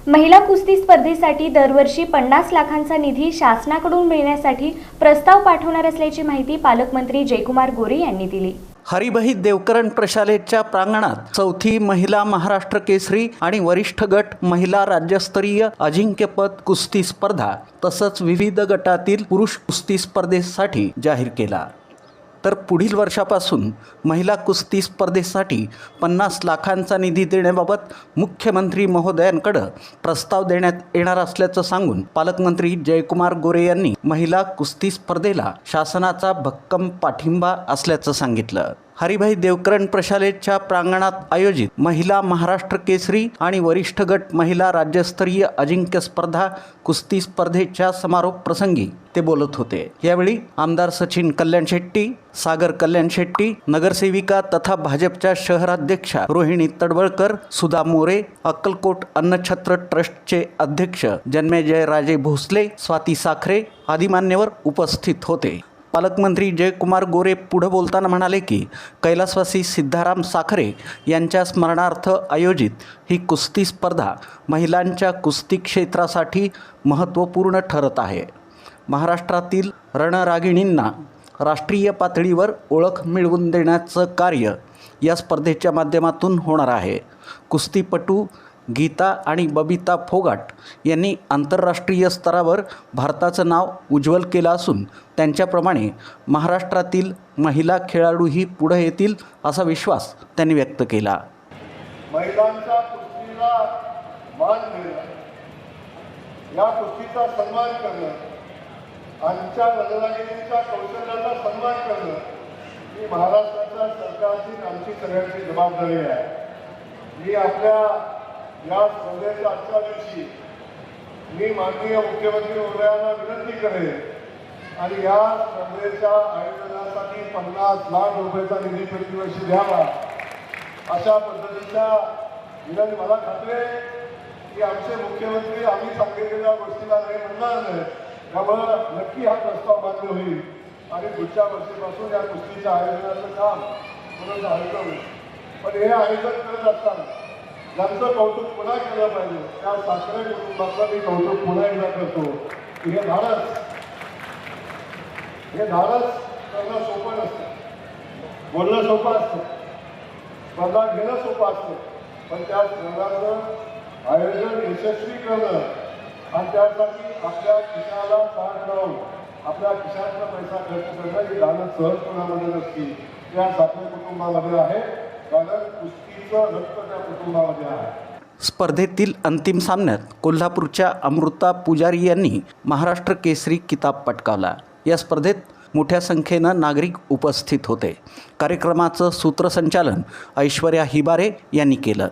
महिला कुस्ती स्पर्धेसाठी दरवर्षी 50 लाखांचा निधी शासनाकडून मिळण्यासाठी प्रस्ताव पाठवणार असल्याची माहिती पालकमंत्री जयकुमार गोरे यांनी दिली। हरिभाई देवकरण प्रशालेच्या प्रांगणात चौथी महिला महाराष्ट्र केसरी आणि वरिष्ठ गट महिला राज्यस्तरीय अजिंक्यपद कुस्ती स्पर्धा तसंच विविध गटातील पुरुष कुस्ती स्पर्धेसाठी जाहीर केला। तर पुढील वर्षापासून महिला कुस्ती स्पर्धेसाठी 50 लाखांचा निधी देण्याबाबत मुख्यमंत्री महोदयांकडे प्रस्ताव देण्यात येणार असल्याचं सांगून पालकमंत्री जयकुमार गोरे यांनी महिला कुस्ती स्पर्धेला शासनाचा भक्कम पाठिंबा असल्याचं सांगितलं। हरिभाई देवकरण प्रशालेच्या प्रांगणात आयोजित महिला महाराष्ट्र केसरी आणि वरिष्ठ गट महिला राज्यस्तरीय अजिंक्य स्पर्धा कुस्ती स्पर्धेच्या समारोप प्रसंगी ते बोलत होते। यावेळी आमदार सचिन कल्याण शेट्टी, सागर कल्याण शेट्टी, नगरसेविका तथा भाजपच्या शहराध्यक्षा रोहिणी तडवळकर, सुधा मोरे, अक्कलकोट अन्नछत्र ट्रस्टचे अध्यक्ष जन्मेजय राजे भोसले, स्वाती साखरे आदी मान्यवर उपस्थित होते। पालकमंत्री जयकुमार गोरे पुढे बोलताना म्हणाले की कैलासवासी सिद्धाराम साखरे यांच्या स्मरणार्थ आयोजित ही कुस्ती स्पर्धा महिलांच्या कुस्ती क्षेत्रासाठी महत्त्वपूर्ण ठरत आहे। महाराष्ट्रातील रणरागिणींना राष्ट्रीय पातळीवर ओळख मिळवून देण्याचं कार्य या स्पर्धेच्या माध्यमातून होणार आहे। कुस्तीपटू गीता आणि बबिता फोगाट यांनी आंतरराष्ट्रीय स्तरावर भारताचं नाव उज्ज्वल केलं असून त्यांच्याप्रमाणे महाराष्ट्रातील महिला खेळाडूही पुढे येतील असा विश्वास त्यांनी व्यक्त केला। महिलांच्या कुस्तीला मान देणं, या कुस्तीचा सन्मान करणं, आमच्या रणरागिणींच्या कौशल्याचा सन्मान करणं ही महाराष्ट्राच्या सरकारची आमची सगळ्यांची जबाबदारी आहे। मी आपल्या या स्पर्धेच्या आजच्या दिवशी मी माननीय मुख्यमंत्री महोदयांना विनंती करेन आणि या स्पर्धेच्या आयोजनासाठी 50 लाख रुपयाचा निधी प्रतिवर्षी द्यावा अशा पद्धतीच्या विनंती। मला खात्री आहे की आमचे मुख्यमंत्री आम्ही सांगितलेल्या गोष्टीला नाही म्हणणार नाही, त्यामुळे नक्की हा प्रस्ताव मान्य होईल आणि पुढच्या वर्षीपासून या कुस्तीच्या आयोजनाचं काम पुढे आयोजन होईल। पण हे आयोजन करत असताना ज्यांचं कौतुक पुन्हा केलं पाहिजे त्या साखरे कुटुंबाचं मी कौतुक पुन्हा एकदा करतो की हे धाडस करणं सोपं नसतं, बोलणं सोपं असतं, स्पर्धा घेणं सोपं असतं, पण त्या स्पर्धाचं आयोजन यशस्वी करणं आणि त्यासाठी आपल्या खिशाला ताण लावून आपल्या खिशातला पैसा खर्च करणं ही धाडस सहज कोणामध्ये नसती, त्या साखरे कुटुंबामध्ये आहे, कारण कुस्तीचं रक्त त्या कुटुंबामध्ये आहे। स्पर्धेतील अंतिम सामन्यात कोल्हापूरच्या अमृता पुजारी यांनी महाराष्ट्र केसरी किताब पटकावला। या स्पर्धेत मोठ्या संख्येनं नागरिक उपस्थित होते। कार्यक्रमाचं सूत्रसंचालन ऐश्वर्या हिबारे यांनी केलं।